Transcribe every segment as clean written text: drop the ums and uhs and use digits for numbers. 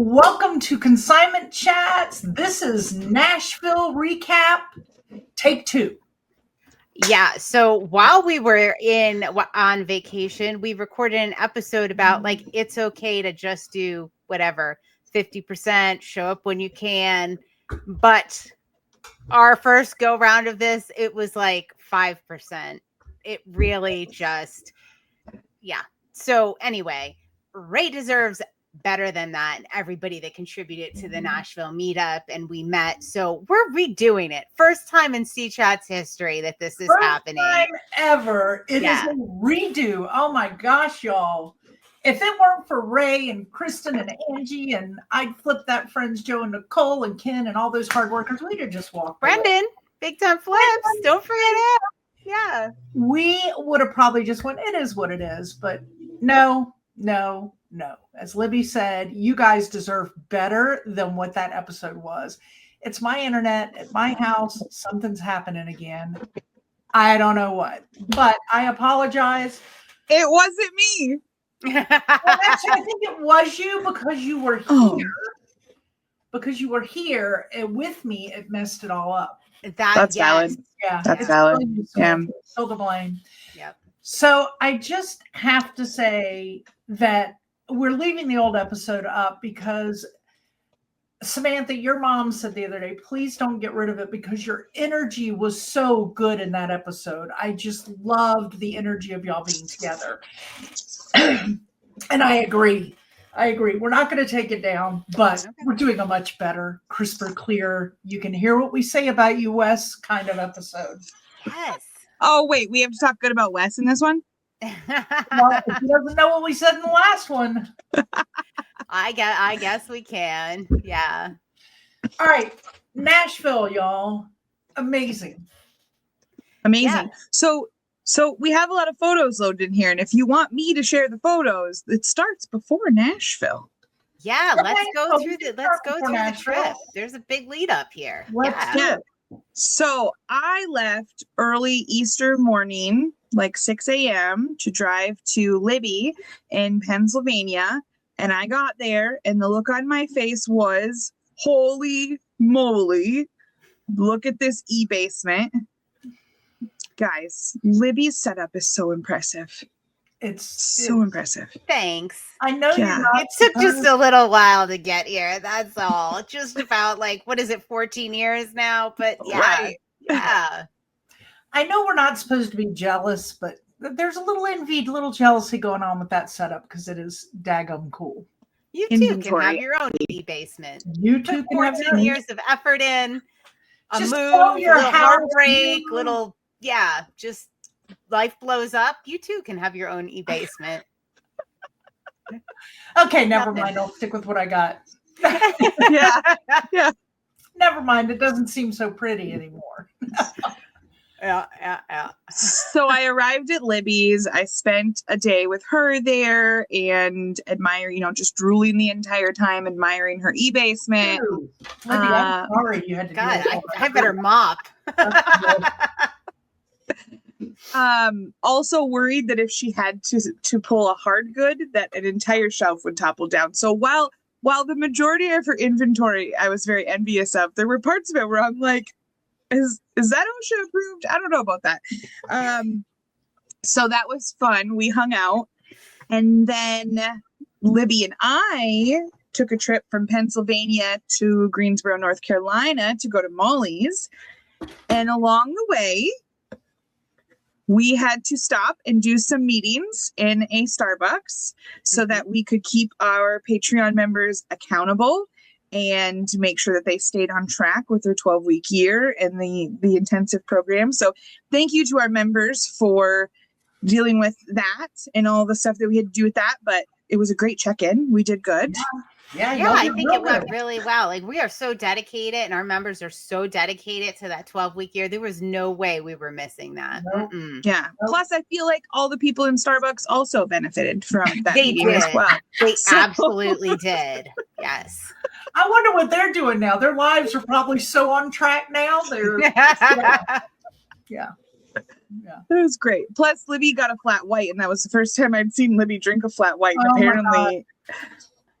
Welcome to Consignment Chats. This is Nashville Recap, take 2. Yeah. So while we were on vacation, we recorded an episode about like it's okay to just do whatever, 50%, show up when you can. But our first go round of this, it was like 5%. It really just, yeah. So anyway, Ray deserves better than that, and everybody that contributed to the Nashville meetup, and we met. So we're redoing it. First time in C-Chat's history that this is happening. First time ever. It is a redo. Oh my gosh, y'all. If it weren't for Ray and Kristen and Angie, and I'd flip that friends Joe and Nicole and Ken and all those hard workers, we'd have just walked Brendan, away. big time flips. Don't forget it. Yeah. We would have probably just went, it is what it is. But no. As Libby said, you guys deserve better than what that episode was. It's my internet at my house. Something's happening again. I don't know what, but I apologize. It wasn't me. Well, actually, I think it was you because you were here. Because you were here and with me, it messed it all up. That's valid. Yeah, that's valid. Still the blame. Yep. So I just have to say that we're leaving the old episode up because Samantha, your mom said the other day, please don't get rid of it because your energy was so good in that episode. I just loved the energy of y'all being together. And I agree. We're not going to take it down, but we're doing a much better, crisper, clear, you can hear what we say about you, Wes, kind of episode. Yes. Oh, wait, we have to talk good about Wes in this one? Well, if he doesn't know what we said in the last one. I guess we can. Yeah. All right. Nashville, y'all. Amazing. Yeah. So we have a lot of photos loaded in here. And if you want me to share the photos, it starts before Nashville. Yeah. Let's go through the trip. There's a big lead up here. Yeah. So I left early Easter morning, like 6 a.m. to drive to Libby in Pennsylvania. And I got there and the look on my face was, holy moly, look at this e-basement. Guys, Libby's setup is so impressive. It's so impressive. Thanks. I know you're not. It took just a little while to get here. That's all. Just about 14 years now. But yeah. Right. Yeah. I know we're not supposed to be jealous, but there's a little envy, little jealousy going on with that setup because it is daggum cool. You too can have your own basement. You too can have 14 years of effort in. A just move, your heartbreak, just life blows up. You too can have your own e-basement. Okay, never mind. I'll stick with what I got. Yeah. Never mind. It doesn't seem so pretty anymore. Yeah. So I arrived at Libby's. I spent a day with her there and just drooling the entire time, admiring her e-basement. Libby, I'm sorry you had to God, I better mop. Also worried that if she had to pull a hard good, that an entire shelf would topple down. So while the majority of her inventory I was very envious of, there were parts of it where I'm like, is that OSHA approved? I don't know about that. So that was fun. We hung out. And then Libby and I took a trip from Pennsylvania to Greensboro, North Carolina to go to Molly's. And along the way, we had to stop and do some meetings in a Starbucks so that we could keep our Patreon members accountable and make sure that they stayed on track with their 12-week year and the intensive program. So thank you to our members for dealing with that and all the stuff that we had to do with that. But it was a great check-in. We did good. Yeah, I think it went really well. We are so dedicated and our members are so dedicated to that 12-week year. There was no way we were missing that. Nope. Yeah. Nope. Plus, I feel like all the people in Starbucks also benefited from that meeting as well. They absolutely did. Yes. I wonder what they're doing now. Their lives are probably so on track now. They're yeah. It was great. Plus, Libby got a flat white, and that was the first time I'd seen Libby drink a flat white. And apparently,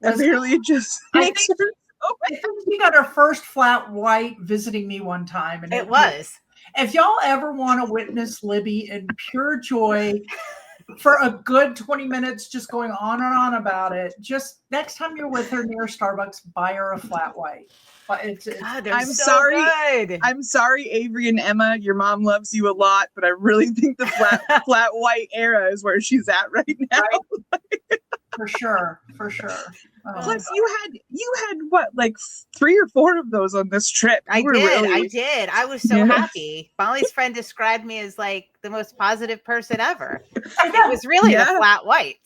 Apparently, it just I makes think- her. I think she got her first flat white visiting me one time, and It was. If y'all ever want to witness Libby in pure joy for a good 20 minutes, just going on and on about it, just next time you're with her near Starbucks, buy her a flat white. But God, they're I'm so sorry. good. I'm sorry, Avery and Emma. Your mom loves you a lot, but I really think the flat white era is where she's at right now. Right. For sure. Oh, Plus, you had what, like 3 or 4 of those on this trip. I did. I was so Yeah. happy. Molly's friend described me as like the most positive person ever. It was really the flat white.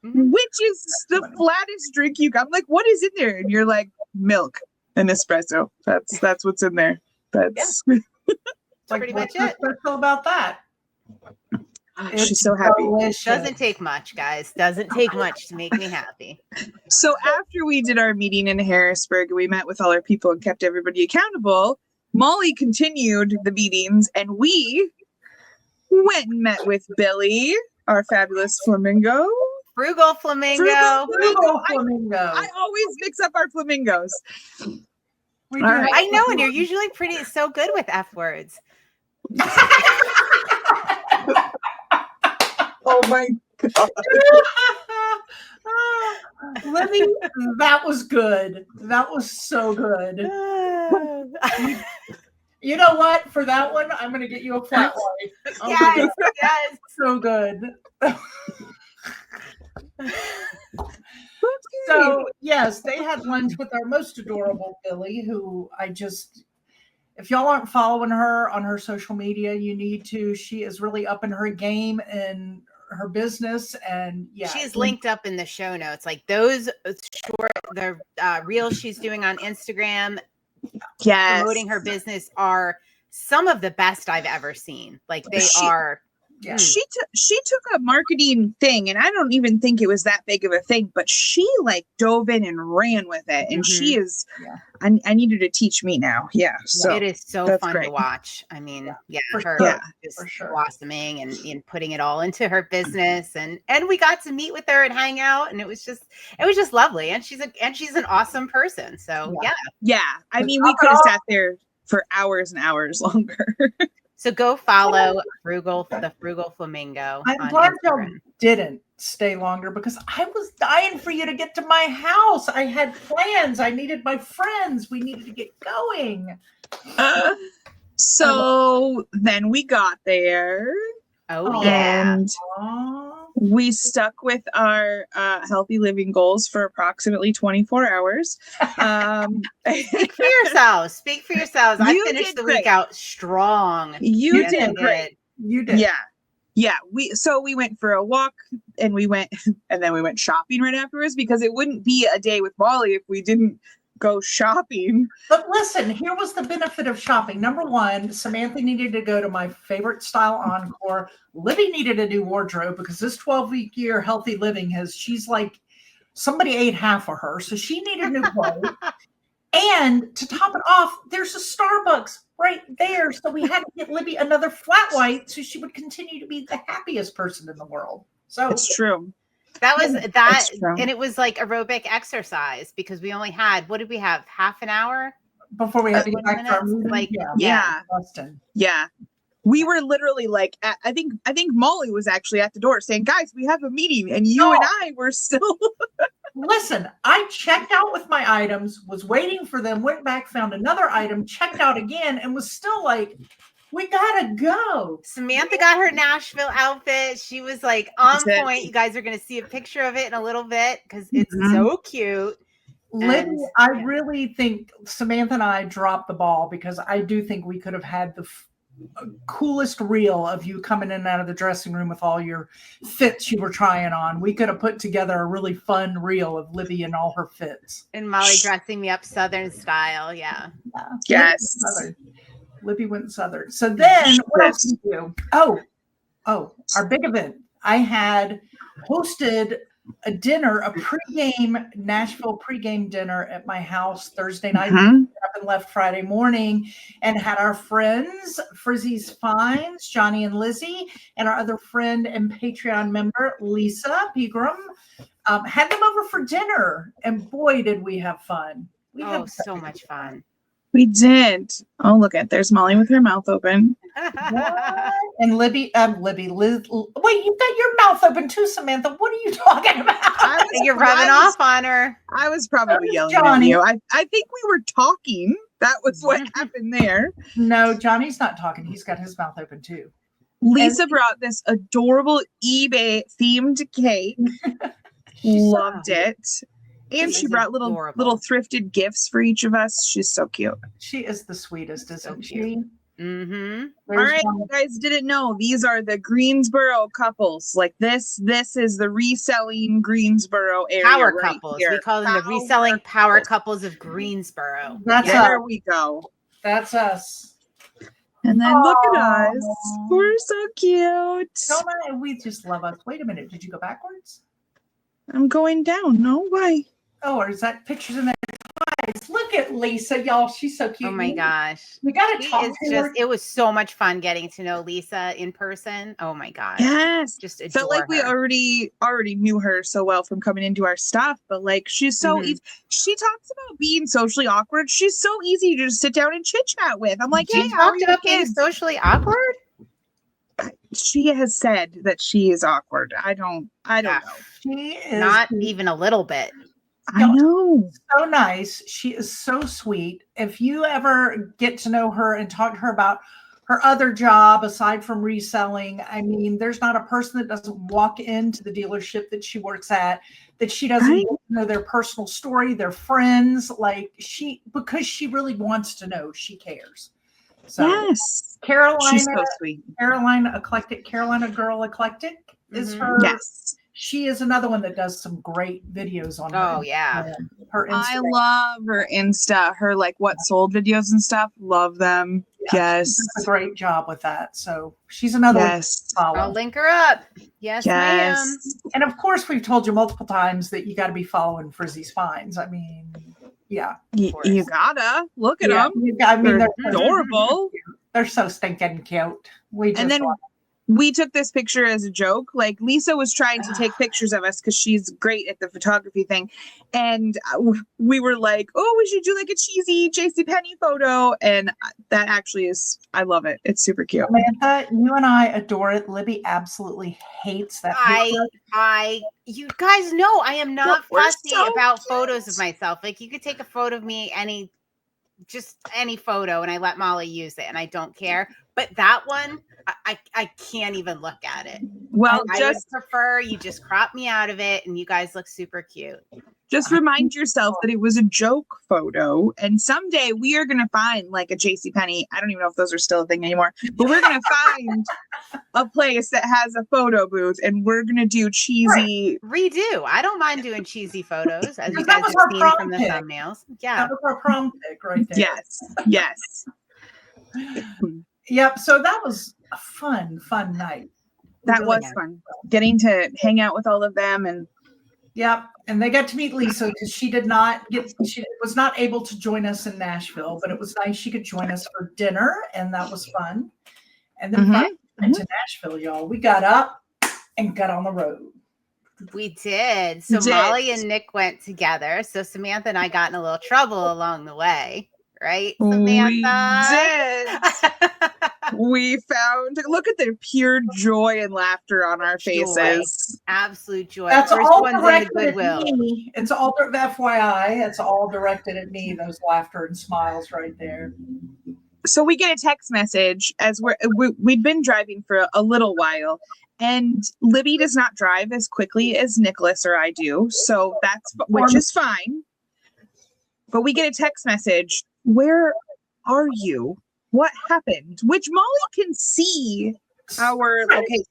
Which is the flattest drink you got. I'm like, what is in there? And you're like, milk and espresso. That's what's in there. That's pretty much it. What's special about that? She's so happy. Delicious. Doesn't take much, guys. Doesn't take much to make me happy. So after we did our meeting in Harrisburg, we met with all our people and kept everybody accountable. Molly continued the meetings, and we went and met with Billy, our fabulous flamingo. Frugal flamingo. Flamingo. I always mix up our flamingos. We do All right. have I know, and you're usually so good with F words. Oh my God. Libby, that was good. That was so good. You know what? For that one, I'm going to get you a flat white. Oh my God. Yes. So good. So, yes, they had lunch with our most adorable Billy, who if y'all aren't following her on her social media, you need to. She is really up in her game and her business. And yeah, She's linked up in the show notes. Like those the reels she's doing on Instagram, promoting her business are some of the best I've ever seen. Like they are. Yeah. She took a marketing thing, and I don't even think it was that big of a thing, but she like dove in and ran with it, and she is. Yeah. I need her to teach me now. Yeah, so it is so fun great. to watch. I mean, her just blossoming and putting it all into her business, and we got to meet with her and hang out, and it was just lovely. And she's an awesome person. So yeah. I mean, we could have sat there for hours and hours longer. So go follow the Frugal Flamingo. I'm on glad Instagram. y'all didn't stay longer because I was dying for you to get to my house. I had plans. I needed my friends. We needed to get going. So then we got there. Oh yeah. And we stuck with our healthy living goals for approximately 24 hours. Speak for yourselves. Speak for yourselves. I finished the week out strong. You did great. You did. Yeah. We went for a walk and then we went shopping right afterwards because it wouldn't be a day with Molly if we didn't go shopping. But listen, here was the benefit of shopping. Number one, Samantha needed to go to my favorite style encore. Libby needed a new wardrobe because this 12-week year healthy living she's like, somebody ate half of her. So she needed new clothes. And to top it off, there's a Starbucks right there. So we had to get Libby another flat white so she would continue to be the happiest person in the world. So it's true. That was that, and it was like aerobic exercise because we only had, what did we have? Half an hour before we had to get back to our meeting? Like, yeah. We were literally like, I think Molly was actually at the door saying, "Guys, we have a meeting," and you and I were still. Listen, I checked out with my items, was waiting for them, went back, found another item, checked out again, and was still like, we gotta go. Samantha got her Nashville outfit. She was like on point. You guys are going to see a picture of it in a little bit because it's so cute. Libby, I really think Samantha and I dropped the ball because I do think we could have had the coolest reel of you coming in and out of the dressing room with all your fits you were trying on. We could have put together a really fun reel of Libby and all her fits. And Molly dressing me up Southern style. Yeah. Yes. Libby went Southern. So then what else did we do? Oh, our big event. I had hosted a dinner, a Nashville pregame dinner at my house Thursday night. Up in and left Friday morning and had our friends, Frizzy's Finds, Johnny and Lizzie, and our other friend and Patreon member, Lisa Pegram, had them over for dinner. And boy, did we have fun. We Oh, had so much fun. We did. Oh, look at there's Molly with her mouth open. What? And Liz, wait, you got your mouth open too, Samantha. What are you talking about? You're rubbing off on her. I was probably yelling Johnny. at you. I think we were talking. That was what happened there. No, Johnny's not talking. He's got his mouth open too. Lisa brought this adorable eBay themed cake. Loved it. And she brought little thrifted gifts for each of us. She's so cute. She is the sweetest, isn't she? Mm-hmm. All right, you guys didn't know these are the Greensboro couples. Like this is the reselling Greensboro area. Power right couples. here. We call them the reselling power couples of Greensboro. There we go. That's us. And then look at us. We're so cute. Don't I? We just love us. Wait a minute. Did you go backwards? I'm going down. No, why? Oh, or is that pictures in there? Guys, look at Lisa, y'all. She's so cute. Oh my gosh. We gotta talk to her. It was so much fun getting to know Lisa in person. Oh my gosh. Yes. Just adore felt like we her. already knew her so well from coming into our stuff, but like she's so easy. She talks about being socially awkward. She's so easy to just sit down and chit chat with. I'm like, hey, She how are talked your about being kids? socially awkward. She has said that she is awkward. I don't know. She is Not even a little bit. I know. So nice. She is so sweet. If you ever get to know her and talk to her about her other job aside from reselling, I mean, there's not a person that doesn't walk into the dealership that she works at that she doesn't know their personal story, their friends, because she really wants to know. She cares. So Yes. Carolina, she's so sweet. Carolina Girl Eclectic is her. Yes. She is another one that does some great videos on her. Oh yeah. Her Instagram. I love her Insta, her like what sold videos and stuff. Love them. Yes. She does a great job with that. So she's another one to follow. I'll link her up. Yes, ma'am. And of course, we've told you multiple times that you got to be following Frizzy's Finds. I mean, yeah. You gotta look at them. I mean, they're adorable. They're so stinking cute. We took this picture as a joke. Like Lisa was trying to take pictures of us because she's great at the photography thing. And we were like, oh, we should do like a cheesy JCPenney photo. And that actually is, I love it. It's super cute. Samantha, you and I adore it. Libby absolutely hates that picture. You guys know I am not fussy about cute. photos of myself. Like you could take a photo of me, just any photo, and I let Molly use it and I don't care. But that one, I can't even look at it. Well, I would prefer you just crop me out of it and you guys look super cute. Just remind yourself that it was a joke photo. And someday we are going to find like a JCPenney. I don't even know if those are still a thing anymore, but we're going to find a place that has a photo booth and we're going to do cheesy. Redo. I don't mind doing cheesy photos as you That guys was have our seen prom from the pic. thumbnails. Yeah. That was our prom pic right there. Yes. Yep. So that was a fun night. That was fun. Getting to hang out with all of them and yep. And they got to meet Lisa because she was not able to join us in Nashville, but it was nice she could join us for dinner, and that was fun. And then finally went to Nashville, y'all. We got up and got on the road. We did. So Molly and Nick went together. So Samantha and I got in a little trouble along the way, right, Samantha? We did. We found, look at the pure joy and laughter on our faces. Absolute joy. That's First all one's in the directed Goodwill. at me. It's all FYI. It's all directed at me. Those laughter and smiles right there. So we get a text message as we'd been driving for a little while, and Libby does not drive as quickly as Nicholas or I do. So which is fine. But we get a text message. Where are you? What happened? Which Molly can see our location.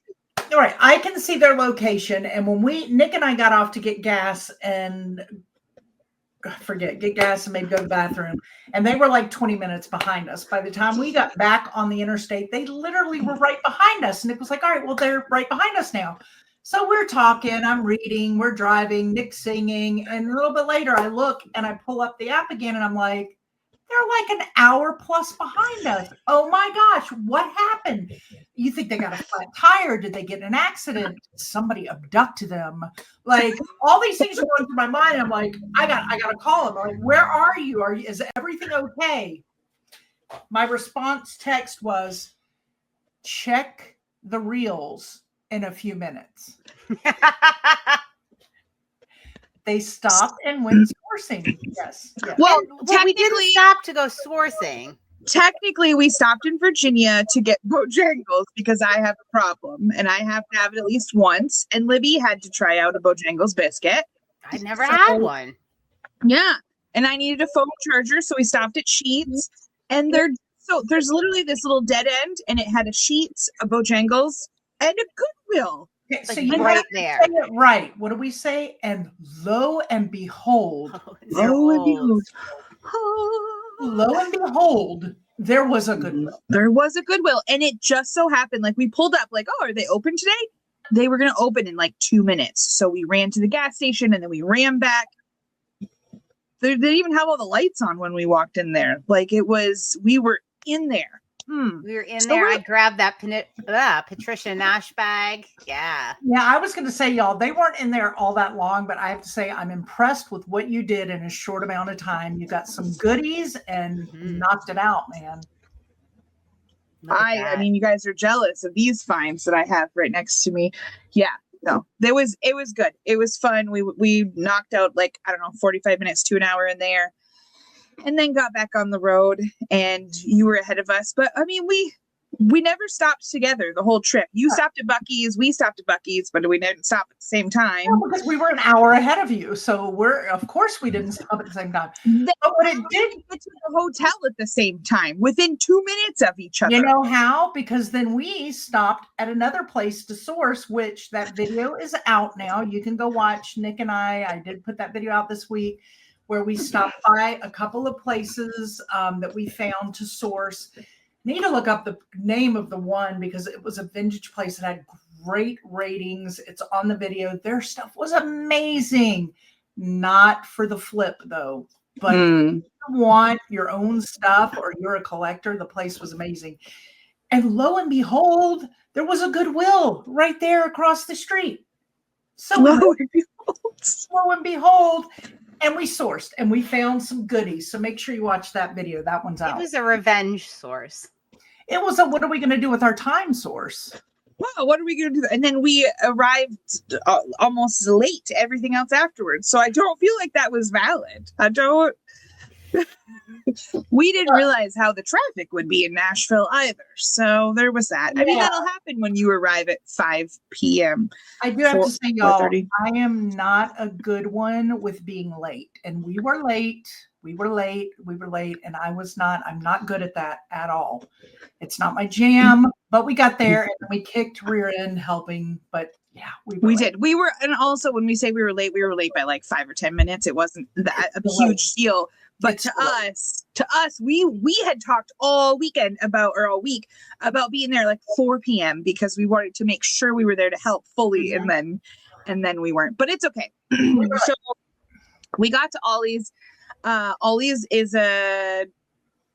All right. I can see their location. And when Nick and I got off to get gas and get gas and maybe go to the bathroom, and they were like 20 minutes behind us. By the time we got back on the interstate, they literally were right behind us. Nick was like, all right, well, they're right behind us now. So we're talking, I'm reading, we're driving, Nick's singing. And a little bit later, I look and I pull up the app again and I'm like, They're like an hour plus behind us. Oh my gosh, what happened? You think they got a flat tire? Did they get in an accident? Did somebody abduct them? Like all these things are going through my mind. I'm like, I gotta call them. I'm like, where are you? Is everything okay? My response text was, check the reels in a few minutes. They stopped and went sourcing. Yes. Well, we didn't stop to go sourcing. Technically, we stopped in Virginia to get Bojangles because I have a problem and I have to have it at least once. And Libby had to try out a Bojangles biscuit. I never had one. Yeah. And I needed a phone charger. So we stopped at Sheets. And there's literally this little dead end, and it had a Sheets, a Bojangles, and a Goodwill. Okay, so Like you right have to there. say it right. What do we say? And lo and behold, Lo and behold. lo and behold, there was a Goodwill. There was a Goodwill. And it just so happened, like we pulled up, like, oh, are they open today? They were going to open in like 2 minutes. So we ran to the gas station and then we ran back. They didn't even have all the lights on when we walked in there. Like we were in there. We were in there. I grabbed that Patricia Nash bag. Yeah. Yeah, I was going to say, y'all, they weren't in there all that long, but I have to say I'm impressed with what you did in a short amount of time. You got some goodies and knocked it out, man. I mean, you guys are jealous of these finds that I have right next to me. Yeah. No, it was good. It was fun. We knocked out like, I don't know, 45 minutes to an hour in there and then got back on the road, and you were ahead of us. But I mean, we never stopped together the whole trip. You stopped at Buc-ee's, we stopped at Buc-ee's, but we didn't stop at the same time. No, because we were an hour ahead of you. So of course we didn't stop at the same time. But what it did get to the hotel at the same time within 2 minutes of each other. You know how? Because then we stopped at another place to source, which that video is out now. You can go watch Nick and I did put that video out this week, where we stopped by a couple of places that we found to source. Need to look up the name of the one because it was a vintage place that had great ratings. It's on the video. Their stuff was amazing. Not for the flip though, but if you want your own stuff or you're a collector, the place was amazing. And lo and behold, there was a Goodwill right there across the street. So lo and behold, and we sourced and we found some goodies. So make sure you watch that video. That one's out. It was a revenge source. It was a, what are we going to do with our time source? Wow, what are we going to do? And then we arrived almost late to everything else afterwards. So I don't feel like that was valid. I don't. We didn't realize how the traffic would be in Nashville either. So there was that. I mean, that'll happen when you arrive at 5 p.m. I do have to say, y'all, I am not a good one with being late. And we were late. And I'm not good at that at all. It's not my jam, but we got there and we kicked rear end helping. But yeah, we did. We were, and also when we say we were late by like 5 or 10 minutes. It wasn't that a huge deal. But to us, we had talked all week about being there like 4 p.m. because we wanted to make sure we were there to help fully, and then we weren't. But it's okay. So we got to Ollie's. Ollie's is a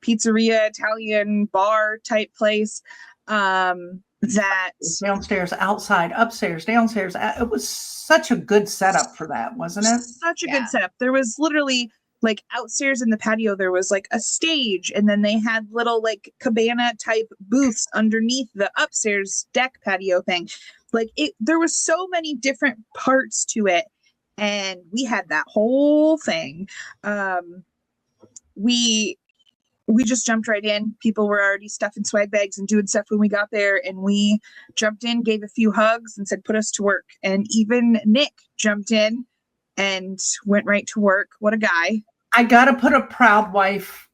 pizzeria, Italian bar type place. That downstairs, outside, upstairs, downstairs. It was such a good setup for that, wasn't it? Such a good setup. There was literally like outstairs in the patio, there was like a stage, and then they had little like cabana type booths underneath the upstairs deck patio thing. Like there was so many different parts to it, and we had that whole thing. We just jumped right in. People were already stuffing swag bags and doing stuff when we got there, and we jumped in, gave a few hugs, and said, "Put us to work." And even Nick jumped in and went right to work. What a guy. I got to put a proud wife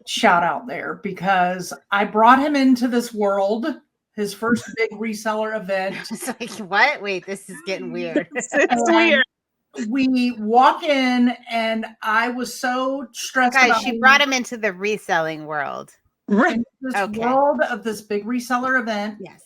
shout out there because I brought him into this world, his first big reseller event. It's like, what? Wait, this is getting weird. It's weird. We walk in and I was so stressed. Guys, she brought him into the reselling world. Right. This world of this big reseller event. Yes.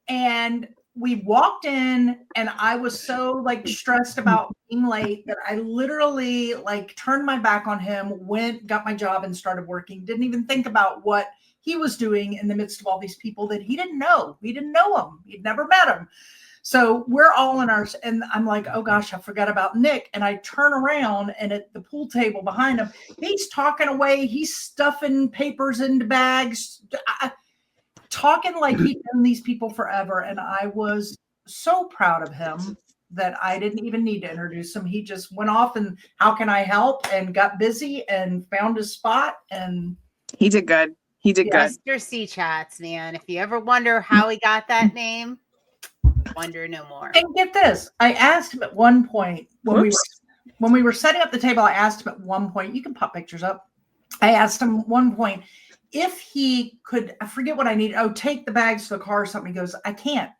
And we walked in and I was so like stressed about being late that I literally like turned my back on him, went, got my job and started working. Didn't even think about what he was doing in the midst of all these people that he didn't know. We didn't know him. He'd never met him. So we're all in ours. And I'm like, oh gosh, I forgot about Nick. And I turn around and at the pool table behind him, he's talking away. He's stuffing papers into bags. Talking like he'd known these people forever. And I was so proud of him that I didn't even need to introduce him. He just went off and how can I help and got busy and found his spot. And he did good. He did good. Mr. C Chats, man. If you ever wonder how he got that name, wonder no more. And get this. I asked him at one point when we were setting up the table, I asked him at one point, you can pop pictures up. I asked him at one point, if he could, I forget what I need. Oh, take the bags to the car or something. He goes, I can't.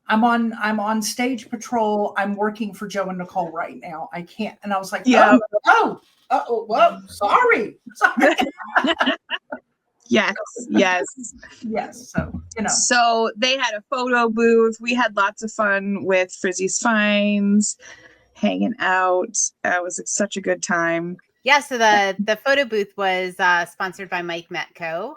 I'm on stage patrol. I'm working for Joe and Nicole right now. I can't. And I was like, whoa, sorry. Yes. So, So they had a photo booth. We had lots of fun with Frizzy's Finds, hanging out. It was such a good time. Yeah, so the photo booth was sponsored by Mike Metco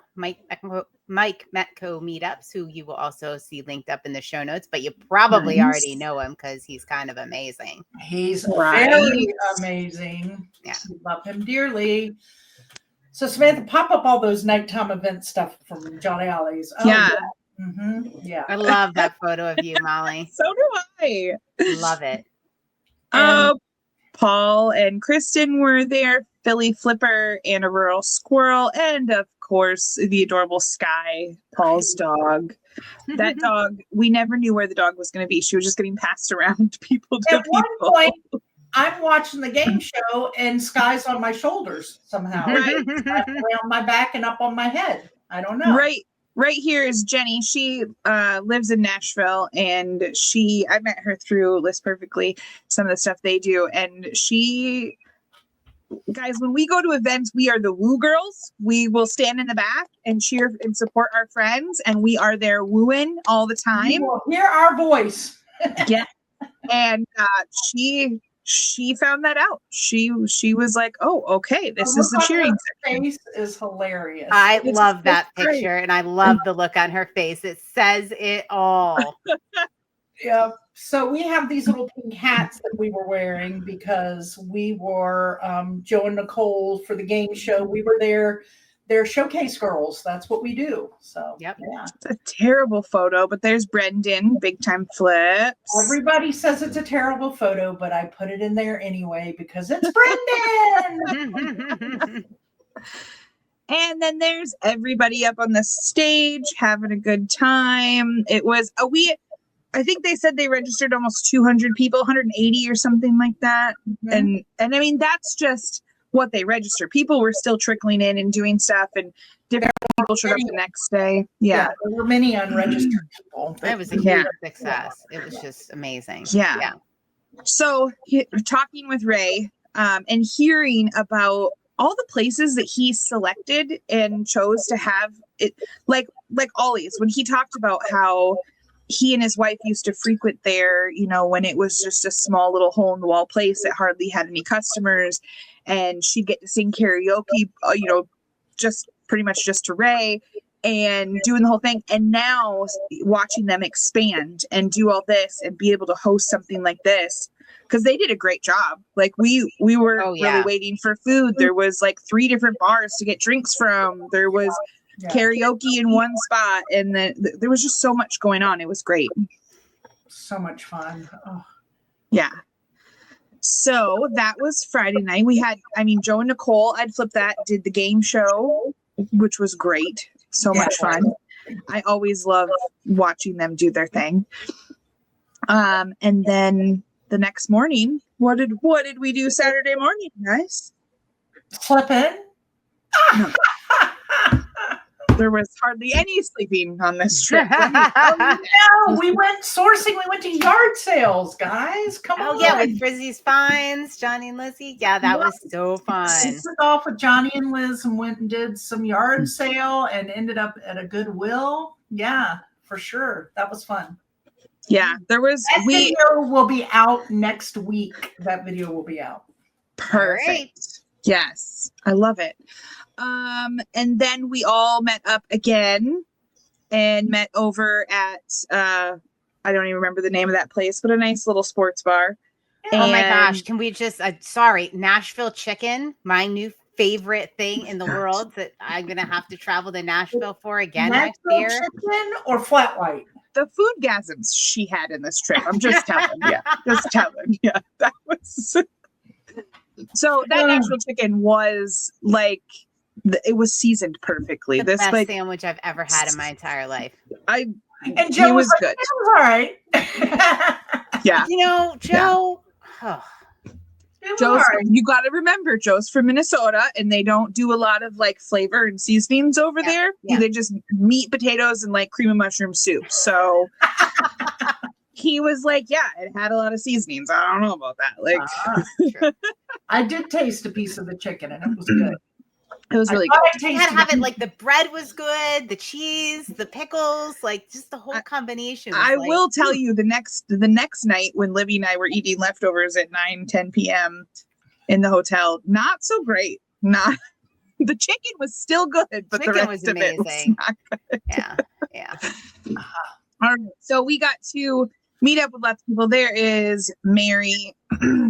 Meetups, who you will also see linked up in the show notes, but you probably already know him because he's kind of amazing. He's very amazing. Yeah. We love him dearly. So Samantha, pop up all those nighttime event stuff from Johnny Ollie's. Oh, yeah. Mm-hmm. Yeah. I love that photo of you, Molly. So do I. Love it. Paul and Kristen were there, Philly Flipper and a rural squirrel, and of course the adorable Sky, Paul's dog. That dog, we never knew where the dog was going to be. She was just getting passed around people to At one point, I'm watching the game show and Sky's on my shoulders somehow. Right. Around my back and up on my head. I don't know. Right here is Jenny. She lives in Nashville, and I met her through List Perfectly, some of the stuff they do. And guys, when we go to events, we are the woo girls. We will stand in the back and cheer and support our friends, and we are there wooing all the time. You will hear our voice. Yeah. And she found that out. She was like, "Oh, okay, this is the cheering section." Face is hilarious. I love that picture, and I love the look on her face. It says it all. Yeah. So we have these little pink hats that we were wearing because we were Joe and Nicole for the game show. We were their showcase girls. That's what we do. So yep. Yeah. It's a terrible photo, but there's Brendan, big time flips. Everybody says it's a terrible photo, but I put it in there anyway because it's Brendan. And then there's everybody up on the stage having a good time. It was I think they said they registered almost 200 people, 180 or something like that. Mm-hmm. And I mean, that's just what they register. People were still trickling in and doing stuff, and different people showed up the next day. Yeah. There were many unregistered people. It was a huge success. It was just amazing. Yeah. So talking with Ray and hearing about all the places that he selected and chose to have it, like Ollie's, when he talked about how he and his wife used to frequent there, when it was just a small little hole in the wall place that hardly had any customers, and she'd get to sing karaoke, just pretty much just to Ray and doing the whole thing. And now watching them expand and do all this and be able to host something like this, because they did a great job. Like we were really waiting for food. There was like 3 different bars to get drinks from. There was karaoke in one spot, and then there was just so much going on. It was great. So much fun. Oh. Yeah. So that was Friday night. We had, Joe and Nicole, I'd flip that, did the game show, which was great. So much fun. I always love watching them do their thing. And then the next morning, what did we do Saturday morning, guys? Sleep in? No. There was hardly any sleeping on this trip. No, we went sourcing. We went to yard sales, guys. Come on. Oh, yeah, with Frizzy's Finds, Johnny and Lizzie. Yeah, that was so fun. We took off with Johnny and Liz and went and did some yard sale and ended up at a Goodwill. Yeah, for sure. That was fun. Yeah, there was That video will be out next week. That video will be out. perfect. Right. Yes, I love it. And then we all met up again and met over at I don't even remember the name of that place, but a nice little sports bar. Oh my gosh, And can we just sorry, Nashville chicken, my new favorite thing in the world that I'm gonna have to travel to Nashville for again next Nashville year. chicken or flat white? the food gasms she had in this trip. I'm just telling you. Just telling you. That was so that Nashville chicken was like it was seasoned perfectly. The This best like sandwich I've ever had in my entire life. And Joe He was like, good. It was all right. Yeah. You know, Joe. Oh, It was Joe's, all right. you got to remember, Joe's from Minnesota, and they don't do a lot of like flavor and seasonings over there. yeah. They just meat, potatoes, and like cream of mushroom soup. So he was like, "Yeah, it had a lot of seasonings. I don't know about that." Like, true. I did taste a piece of the chicken and it was good. it was really I thought good. I You had to tasted have it like the bread was good, the cheese, the pickles, like just the whole combination. Was I like, will tell you the next night when Libby and I were eating leftovers at 9-10 p.m. in the hotel, not so great. Not the chicken was still good, but the Chicken rest was of it was amazing. not good. Yeah. All right, so we got to meet up with lots of people. There is Mary.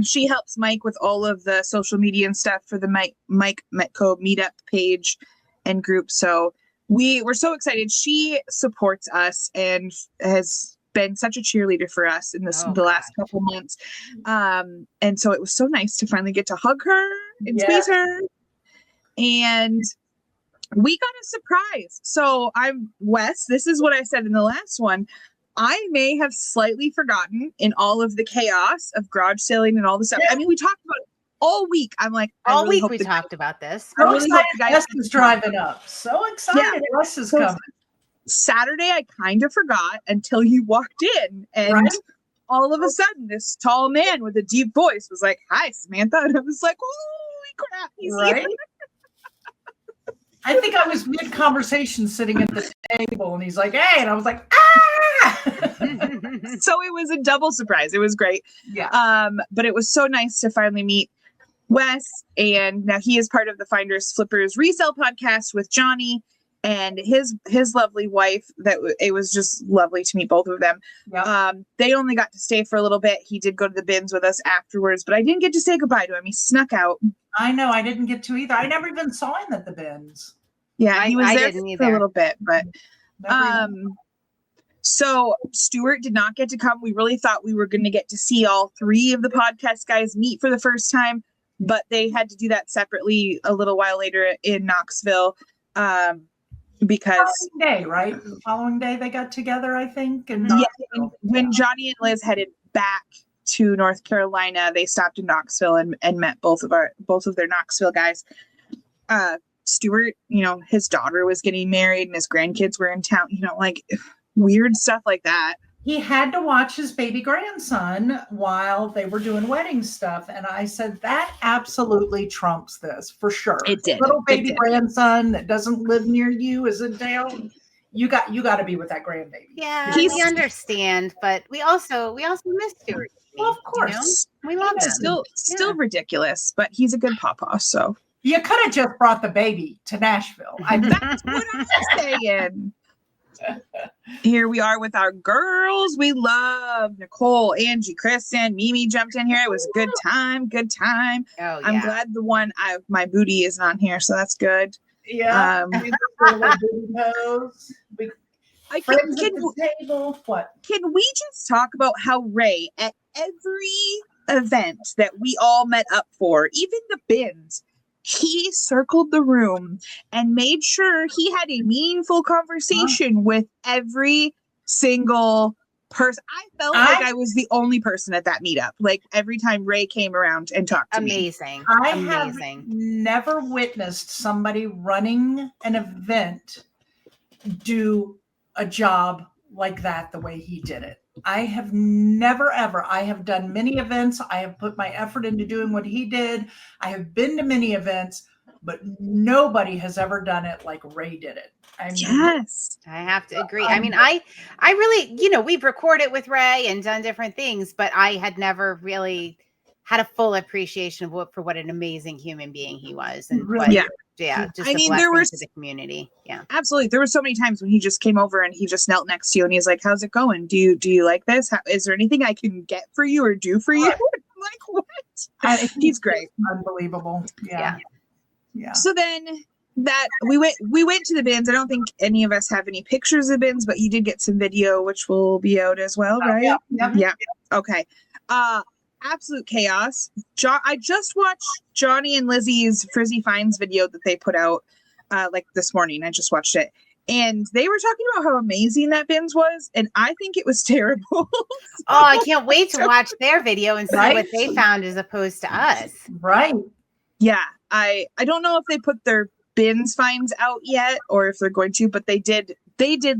She helps Mike with all of the social media and stuff for the Mike Metco meetup page and group. So we were so excited. She supports us and has been such a cheerleader for us in the last couple months. And so it was so nice to finally get to hug her and squeeze her. And we got a surprise. So I'm Wes. This is what I said in the last one. I may have slightly forgotten in all of the chaos of garage selling and all the stuff. I mean, we talked about it all week. I'm like, all week we talked about this. So excited Wes is driving up. So excited Wes is coming. Saturday, I kind of forgot until you walked in. And all of a sudden, this tall man with a deep voice was like, "Hi, Samantha." And I was like, holy crap, he's here. I think I was mid-conversation sitting at the table and he's like, "Hey," and I was like, "Ah!" So it was a double surprise. It was great. Yeah. But it was so nice to finally meet Wes. And now he is part of the Finders Flippers Resell podcast with Johnny and his lovely wife. It was just lovely to meet both of them. Yeah. They only got to stay for a little bit. He did go to the bins with us afterwards, but I didn't get to say goodbye to him. He snuck out. I know. I didn't get to either. I never even saw him at the bins. Yeah, he was I there didn't for a either. little bit, but Never so Stuart did not get to come. We really thought we were going to get to see all three of the podcast guys meet for the first time, but they had to do that separately a little while later in Knoxville. Because day, right? The following day they got together, I think. And when Johnny and Liz headed back to North Carolina, they stopped in Knoxville and met both of their Knoxville guys. Stuart, his daughter was getting married and his grandkids were in town, like weird stuff like that. He had to watch his baby grandson while they were doing wedding stuff. And I said, that absolutely trumps this for sure. It did. Little baby grandson that doesn't live near you is in town. You got to be with that grandbaby. Yeah, we understand, but we also miss Stuart. Well, of course. We love him. Still ridiculous, but he's a good papa, so. You could have just brought the baby to Nashville. That's what I'm saying. Here we are with our girls. We love Nicole, Angie, Kristen, Mimi jumped in here. It was a good time. Good time. Oh, yeah. I'm glad the one my booty is on here, so that's good. Yeah. What? Can we just talk about how Ray at every event that we all met up for, even the bins, he circled the room and made sure he had a meaningful conversation with every single person. I felt like I was the only person at that meetup. Like every time Ray came around and talked to me. I have never witnessed somebody running an event do a job like that the way he did it. I have never, ever. I have done many events. I have put my effort into doing what he did. I have been to many events. but nobody has ever done it like Ray did it. I mean, Yes. I have to agree. I mean, I really, we've recorded with Ray and done different things, but I had never really had a full appreciation of what an amazing human being he was. And Really, just I a mean, blessing to the community. Yeah. Absolutely. There were so many times when he just came over and he just knelt next to you and he's like, how's it going? Do you like this? Is there anything I can get for you or do for you? I'm like, what? He's great. Unbelievable. Yeah. So then we went to the bins. I don't think any of us have any pictures of bins, but you did get some video, which will be out as well, right? Yeah. Okay. Absolute chaos. I just watched Johnny and Lizzie's Frizzy Finds video that they put out like this morning. I just watched it. And they were talking about how amazing that bins was. And I think it was terrible. Oh, I can't wait to watch their video and see what they found as opposed to us. Right. Yeah. I don't know if they put their bins finds out yet or if they're going to, but they did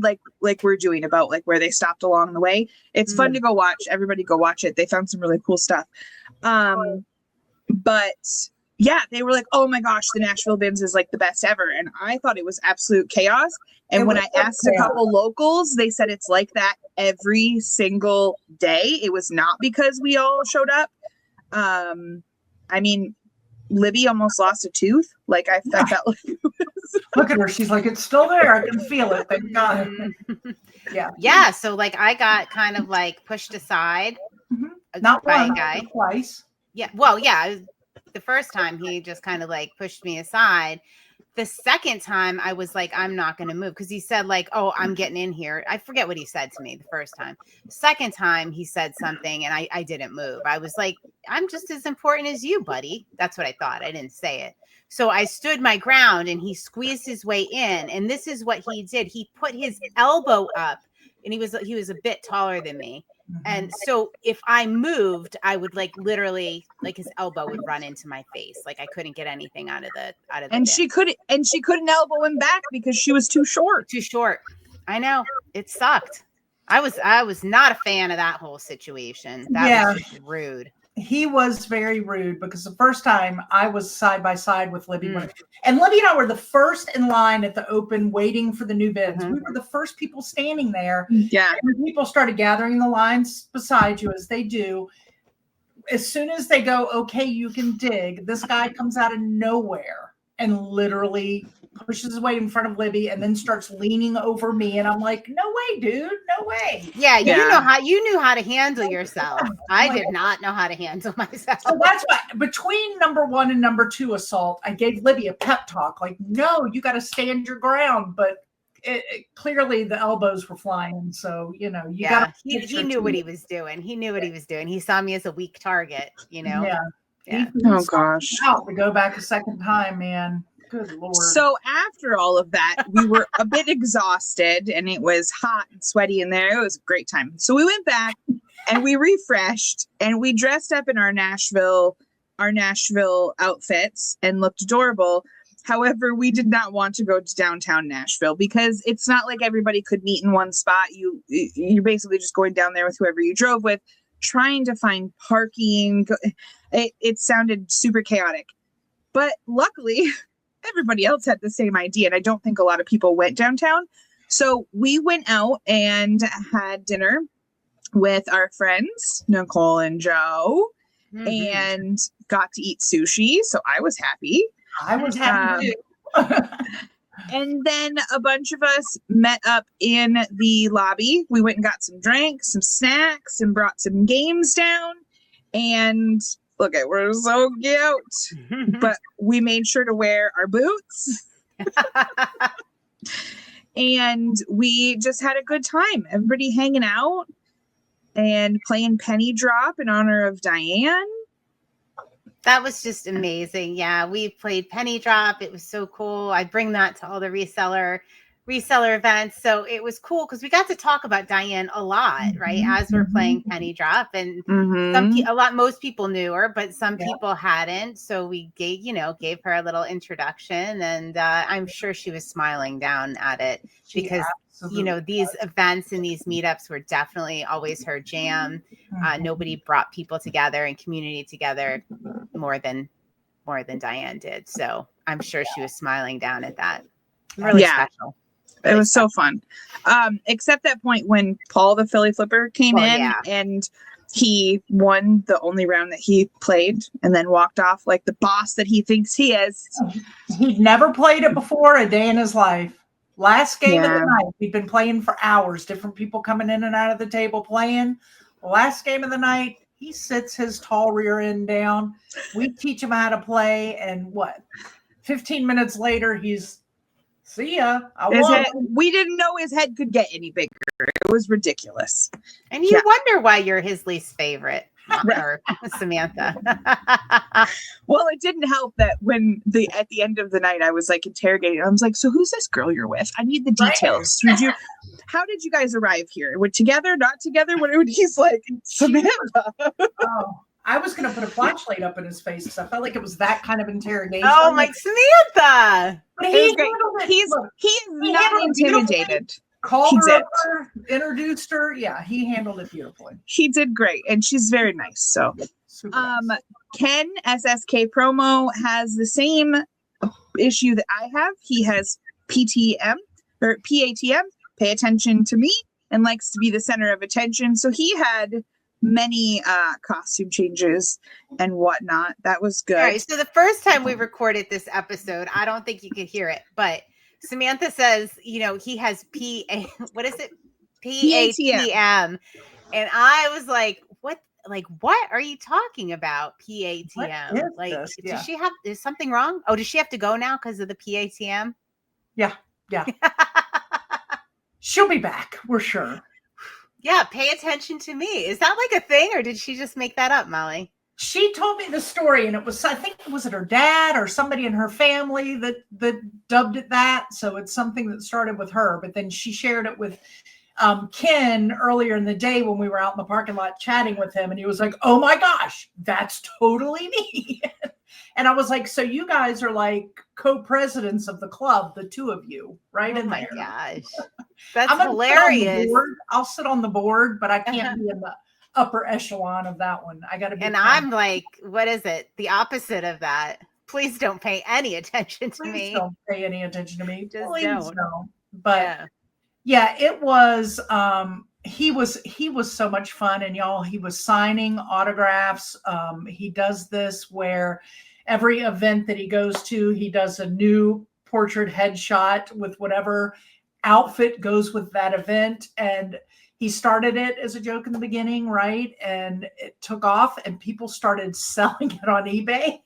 like we're doing about like where they stopped along the way. It's fun to go watch. Everybody go watch it. They found some really cool stuff. But yeah, they were like, oh my gosh, the Nashville bins is like the best ever. And I thought it was absolute chaos. And when I asked a couple locals, they said it's like that every single day. It was not because we all showed up. I mean, Libby almost lost a tooth. Like I felt like it was. Look at her. She's like, it's still there. I can feel it. Thank God. Yeah. So like I got kind of like pushed aside. Not by one, a guy. Twice. Yeah. Well, yeah. The first time he just kind of like pushed me aside. The second time I was like, I'm not going to move because he said like, oh, I'm getting in here. I forget what he said to me the first time. Second time he said something and I didn't move. I was like, I'm just as important as you, buddy. That's what I thought. I didn't say it. So I stood my ground and he squeezed his way in. And this is what he did. He put his elbow up and he was a bit taller than me. And so if I moved, I would like literally like his elbow would run into my face. Like I couldn't get anything out of the And bin. she couldn't elbow him back because she was too short. I know. It sucked. I was not a fan of that whole situation. That was just rude. He was very rude because the first time I was side by side with Libby. And Libby and I were the first in line at the open waiting for the new bins. We were the first people standing there. Yeah. And when people started gathering the lines beside you as they do. As soon as they go, okay, you can dig, this guy comes out of nowhere and literally pushes his way in front of Libby and then starts leaning over me. And I'm like, no way, dude. No way. Yeah. You knew how to handle yourself. I did not know how to handle myself. So that's why between number 1 and number 2 assault, I gave Libby a pep talk. Like, no, you got to stand your ground. But clearly the elbows were flying. So, you got he knew what he was doing. He knew what he was doing. He saw me as a weak target, Yeah. Oh gosh. Out to go back a second time, man. Good Lord. So after all of that, we were a bit exhausted and it was hot and sweaty in there. It was a great time. So we went back and we refreshed and we dressed up in our Nashville outfits and looked adorable. However, we did not want to go to downtown Nashville because it's not like everybody could meet in one spot. You're basically just going down there with whoever you drove with, trying to find parking. It sounded super chaotic. But luckily, everybody else had the same idea. And I don't think a lot of people went downtown. So we went out and had dinner with our friends, Nicole and Joe, and got to eat sushi. So I was happy. I was happy too. And then a bunch of us met up in the lobby. We went and got some drinks, some snacks, and brought some games down. And look, we're so cute. But we made sure to wear our boots. And we just had a good time. Everybody hanging out and playing Penny Drop in honor of Diane. That was just amazing. Yeah, we played Penny Drop. It was so cool. I bring that to all the reseller events. So it was cool because we got to talk about Diane a lot, right? As we're playing Penny Drop. And most people knew her, but some people hadn't. So we gave her a little introduction, and I'm sure she was smiling down at it because these events and these meetups were definitely always her jam. Nobody brought people together and community together more than more than Diane did. So I'm sure she was smiling down at that. Really special. It was so fun. Except that point when Paul the Philly Flipper came in and he won the only round that he played and then walked off like the boss that he thinks he is. He'd never played it before a day in his life. Last game of the night, we'd been playing for hours, different people coming in and out of the table playing. The last game of the night, he sits his tall rear end down. We teach him how to play, and 15 minutes later, he's, see ya. We didn't know his head could get any bigger. It was ridiculous. And you wonder why you're his least favorite, or Samantha. Well, it didn't help that when at the end of the night, I was like interrogating. I was like, "So who's this girl you're with? I need the details. How did you guys arrive here? We're together, not together?" When he's like, "Samantha." I was going to put a flashlight up in his face because I felt like it was that kind of interrogation. Oh, my Samantha! But he's not intimidated. Called her over, introduced her. Yeah, he handled it beautifully. He did great, and she's very nice. So, nice. Ken SSK Promo has the same issue that I have. He has PATM, pay attention to me, and likes to be the center of attention. So he had many costume changes and whatnot. That was good. All right, so the first time we recorded this episode, I don't think you could hear it, but Samantha says, he has PATM. And I was like, what are you talking about? PATM. Like, does she have, is something wrong? Oh, does she have to go now because of the PATM? Yeah. She'll be back. We're sure. Yeah. Pay attention to me. Is that like a thing, or did she just make that up, Molly? She told me the story, and it was, I think, was it her dad or somebody in her family that dubbed it that? So it's something that started with her, but then she shared it with Ken earlier in the day when we were out in the parking lot chatting with him, and he was like, "Oh my gosh, that's totally me." And I was like, "So you guys are like co-presidents of the club, the two of you, right?" Oh in my there. gosh, that's hilarious. I'll sit on the board, but I can't be in the upper echelon of that one. I got to be. And I'm like, what is it? The opposite of that. Please don't pay any attention to me. Don't pay any attention to me. Just Please don't. But yeah, it was. He was so much fun, and y'all, he was signing autographs. He does this where every event that he goes to, he does a new portrait headshot with whatever outfit goes with that event, and he started it as a joke in the beginning, right? And it took off, and people started selling it on eBay.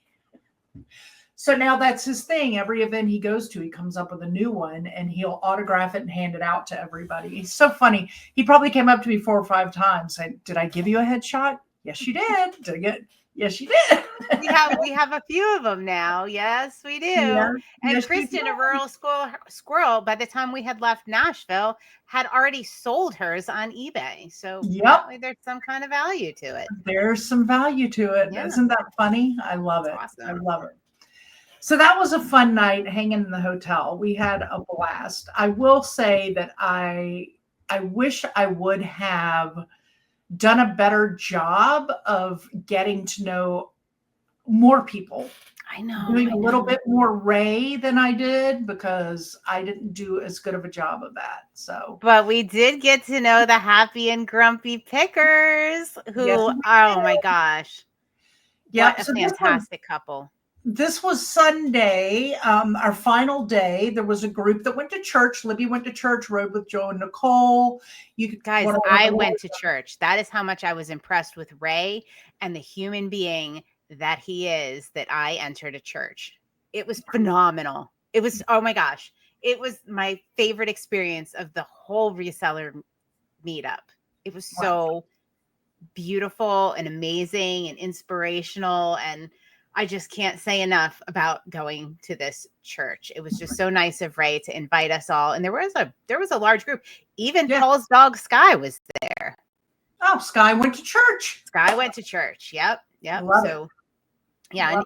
So now that's his thing. Every event he goes to, he comes up with a new one, and he'll autograph it and hand it out to everybody. He's so funny. He probably came up to me 4 or 5 times saying, "Did I give you a headshot?" "Yes, you did." "Did I get?" "Yes, you did." we have a few of them now. Yes, we do. Yeah. And yes, Kristen, a rural squirrel, by the time we had left Nashville, had already sold hers on eBay. So there's some kind of value to it. There's some value to it. Yeah. Isn't that funny? I love it. Awesome. I love it. So that was a fun night hanging in the hotel. We had a blast. I will say that I wish I would have done a better job of getting to know more people. I know. Doing a little bit more Ray than I did, because I didn't do as good of a job of that. So, but we did get to know the happy and grumpy pickers who, oh my gosh. What a fantastic couple. This was Sunday, our final day. There was a group that went to church. Libby went to church, rode with Joe and Nicole. I went to church. That is how much I was impressed with Ray and the human being that he is, that I entered a church. It was phenomenal. It was, oh my gosh. It was my favorite experience of the whole reseller meetup. It was so beautiful and amazing and inspirational, and I just can't say enough about going to this church. It was just so nice of Ray to invite us all. And there was a large group. Even Paul's dog Sky was there. Oh, Sky went to church. Yep. So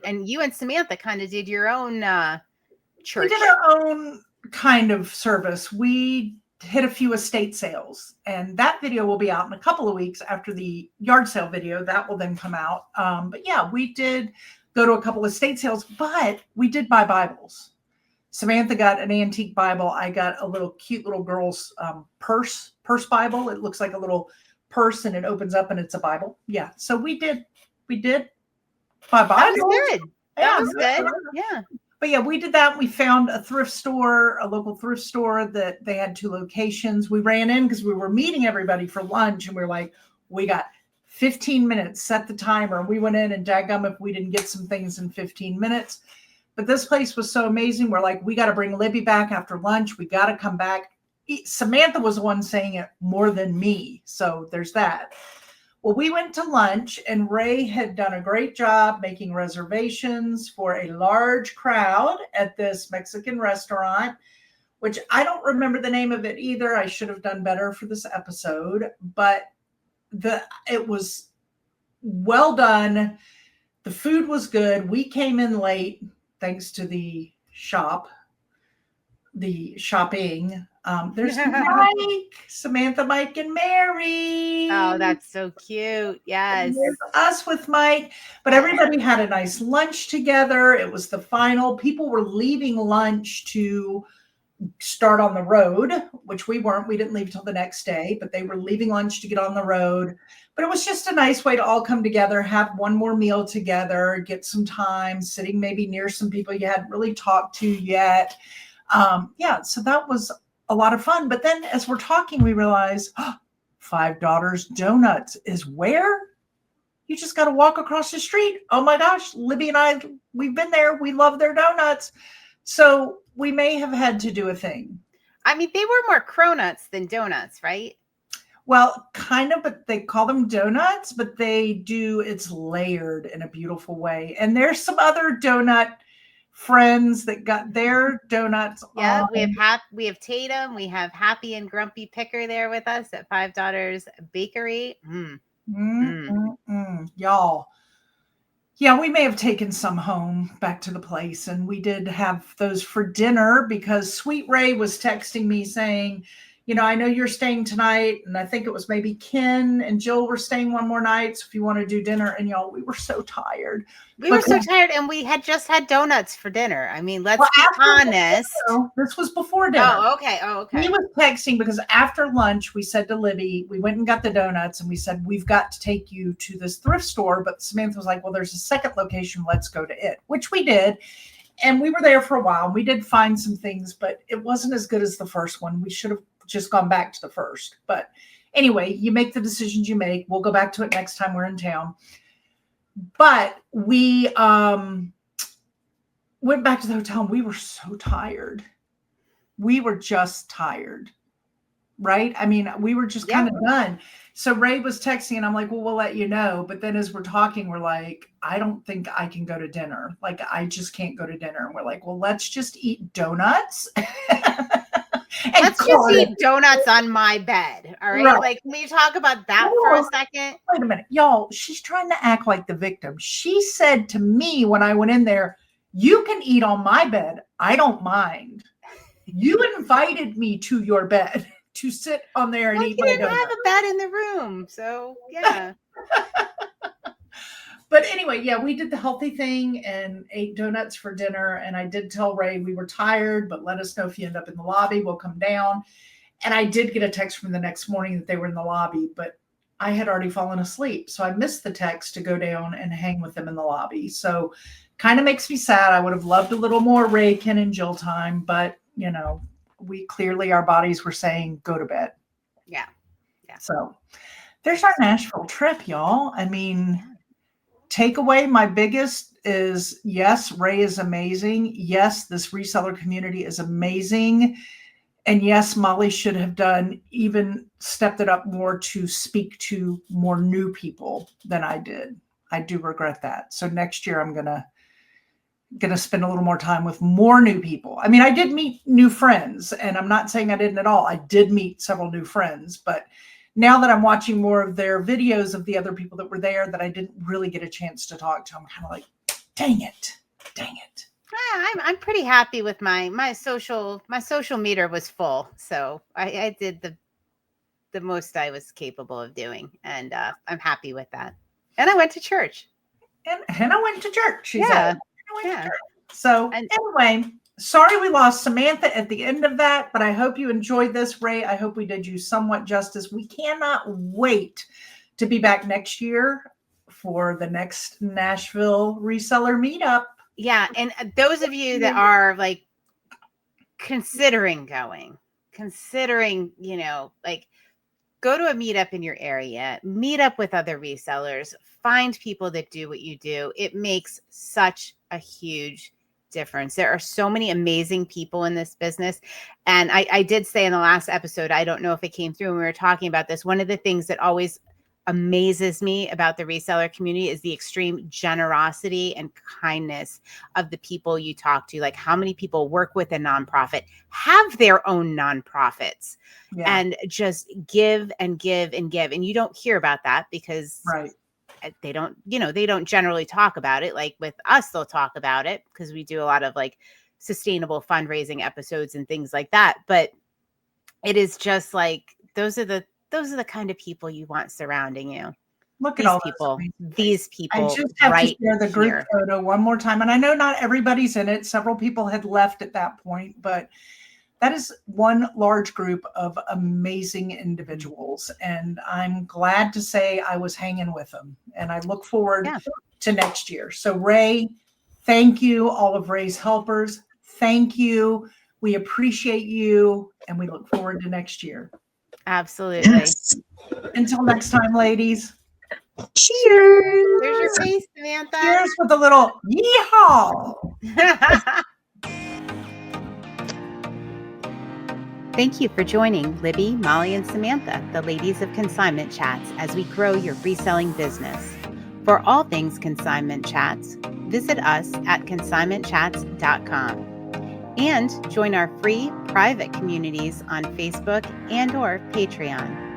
and you and Samantha kind of did your own church. We did our own kind of service. We hit a few estate sales, and that video will be out in a couple of weeks after the yard sale video. That will then come out. But yeah, we did go to a couple of estate sales, but we did buy Bibles. Samantha got an antique Bible. I got a little cute little girl's purse Bible. It looks like a little purse and it opens up and it's a Bible. Yeah. So we did buy Bibles. That was good. That Yeah. was good. Yeah. But yeah, we did that. We found a thrift store, a local thrift store that they had 2 locations. We ran in because we were meeting everybody for lunch and we were like, we got 15 minutes, set the timer. And we went in and daggum if we didn't get some things in 15 minutes. But this place was so amazing. We're like, we got to bring Libby back after lunch. We got to come back. Samantha was the one saying it more than me. So there's that. Well, we went to lunch and Ray had done a great job making reservations for a large crowd at this Mexican restaurant, which I don't remember the name of it either. I should have done better for this episode, but it was well done. The food was good. We came in late thanks to the shopping. There's Mike, Samantha, Mike, and Mary. Oh, that's so cute. Yes. There's us with Mike, but everybody had a nice lunch together. It was the final. People were leaving lunch to start on the road, which we weren't. We didn't leave till the next day, but they were leaving lunch to get on the road. But it was just a nice way to all come together, have one more meal together, get some time sitting maybe near some people you hadn't really talked to yet. Yeah, so that was a lot of fun. But then as we're talking, we realize Five Daughters Donuts is where? You just got to walk across the street. Oh my gosh, Libby and I, we've been there. We love their donuts. So we may have had to do a thing. I mean, they were more cronuts than donuts, right? Well, kind of, but they call them donuts, but it's layered in a beautiful way. And there's some other donut friends that got their donuts. Yeah, we have Tatum, we have Happy and Grumpy Picker there with us at Five Daughters Bakery. Y'all. Yeah, we may have taken some home back to the place, and we did have those for dinner because Sweet Ray was texting me saying, I know you're staying tonight, and I think it was maybe Ken and Jill were staying one more night. So if you want to do dinner, and y'all, we were so tired. We were so tired, and we had just had donuts for dinner. I mean, let's be honest. This was before dinner. Oh, okay. He was texting because after lunch, we said to Libby, we went and got the donuts, and we said, we've got to take you to this thrift store. But Samantha was like, well, there's a second location. Let's go to it, which we did. And we were there for a while. We did find some things, but it wasn't as good as the first one. We should have just gone back to the first. But anyway, you make the decisions you make. We'll go back to it next time we're in town. But we went back to the hotel and we were so tired. We were just tired, right? I mean, we were just kind of done. So Ray was texting and I'm like, well, we'll let you know. But then as we're talking, we're like, I don't think I can go to dinner. Like, I just can't go to dinner. And we're like, well, let's just eat donuts. Let's just eat donuts on my bed. All right. Like, can we talk about that for a second? Wait a minute. Y'all, she's trying to act like the victim. She said to me when I went in there, you can eat on my bed. I don't mind. You invited me to your bed to sit on there and eat my donut. You didn't have a bed in the room. So, yeah. But anyway, yeah, we did the healthy thing and ate donuts for dinner. And I did tell Ray we were tired, but let us know if you end up in the lobby. We'll come down. And I did get a text from the next morning that they were in the lobby, but I had already fallen asleep. So I missed the text to go down and hang with them in the lobby. So kind of makes me sad. I would have loved a little more Ray, Ken, and Jill time, but we clearly, our bodies were saying, go to bed. Yeah. So there's our Nashville trip, y'all. I mean, takeaway, my biggest is, yes, Ray is amazing. Yes, this reseller community is amazing. And yes, Molly should have even stepped it up more to speak to more new people than I did. I do regret that. So next year I'm gonna spend a little more time with more new people. I mean, I did meet new friends, and I'm not saying I didn't at all. I did meet several new friends, but now that I'm watching more of their videos of the other people that were there that I didn't really get a chance to talk to, I'm kind of like, dang it. I'm pretty happy with my social meter was full. So I did the most I was capable of doing. And I'm happy with that. And I went to church. And Hannah went to church. She said. Yeah. Hannah went to Yeah. church. So anyway, sorry we lost Samantha at the end of that, but I hope you enjoyed this, Ray. I hope we did you somewhat justice. We cannot wait to be back next year for the next Nashville Reseller Meetup. Yeah. And those of you that are like considering going, you know, like go to a meetup in your area, meet up with other resellers, find people that do what you do. It makes such a huge difference. There are so many amazing people in this business. And I did say in the last episode, I don't know if it came through when we were talking about this, one of the things that always amazes me about the reseller community is the extreme generosity and kindness of the people you talk to. Like how many people work with a nonprofit, have their own nonprofits, and just give and give and give. And you don't hear about that because they don't, you know, they don't generally talk about it. Like with us, they'll talk about it because we do a lot of like sustainable fundraising episodes and things like that. But it is just like, those are the kind of people you want surrounding you. Look at all these people. I just have right to share the group here. photo one more time. And I know not everybody's in it. Several people had left at that point, but that is one large group of amazing individuals. And I'm glad to say I was hanging with them. And I look forward to next year. So Ray, thank you. All of Ray's helpers, thank you. We appreciate you. And we look forward to next year. Absolutely. Yes. Until next time, ladies. Cheers. There's your face, Samantha. Cheers with a little yeehaw. Thank you for joining Libby, Molly, and Samantha, the ladies of Consignment Chats, as we grow your reselling business. For all things Consignment Chats, visit us at consignmentchats.com and join our free private communities on Facebook and/or Patreon.